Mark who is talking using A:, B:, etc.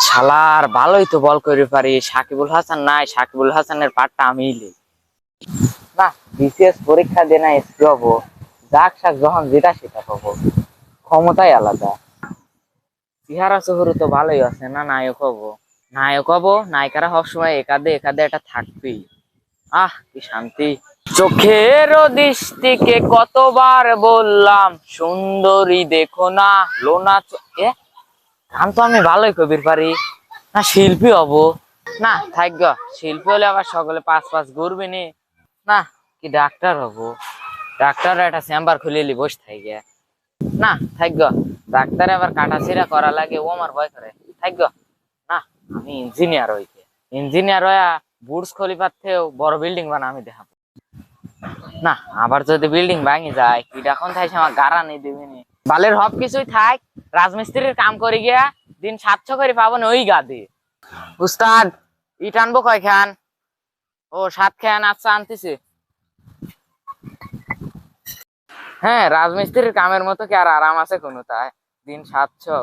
A: শালার ভালোই তো বল করে পারি, সাকিবুল হাসান নাই, সাকিবুল হাসানের পাটটা আমি লি না। বিসিএস পরীক্ষা দিয়ে না এসপি হবো, যাক শাক যখন যেটা সেটা পাবো, ক্ষমতাই আলাদা। ইহারা শহরে তো ভালোই আছে না, নায়ক হবো। নায়ক হবো, নায়িকারা সবসময় একাদে একাদে এটা থাকবেই। আহ কি শান্তি। চোখের দৃষ্টিকে কতবার বললাম সুন্দরী দেখো না, লোনা গান তো আমি ভালোই কবির পারি, না শিল্পী হব। না থাকব, শিল্পী হলে আবার সকলে পাঁচ পাঁচ ঘুরবে নি। না, কি ডাক্তার হব, ডাক্তার একটা চেম্বার খুলে বসে থাকে। না থাকব, ডাক্তারে আবার কাটাছিড়া করা লাগে, ও আমার ভয় করে। থাকব না, আমি ইঞ্জিনিয়ার হইতে, ইঞ্জিনিয়ার হইয়া বুর্জ খলিফার থেকেও বড় বিল্ডিং বানা আমি দেখাবো। না, আবার যদি বিল্ডিং ভাঙি যায় কি এখন থাইছে আমার গাড়া নেই দেবিনি। বালের হব কিছুই থাক, রাজমিস্ত্রির কাম করে গিয়া দিন 700 করে পাবো না ওই গাদি। উস্তাদ ইট আনবো কয়খান? ও 7 খান, আচ্ছা আনতেছি। হ্যাঁ, রাজমিস্ত্রির কামের মতো কি আর আরাম আছে কোনো? তাই দিন 700।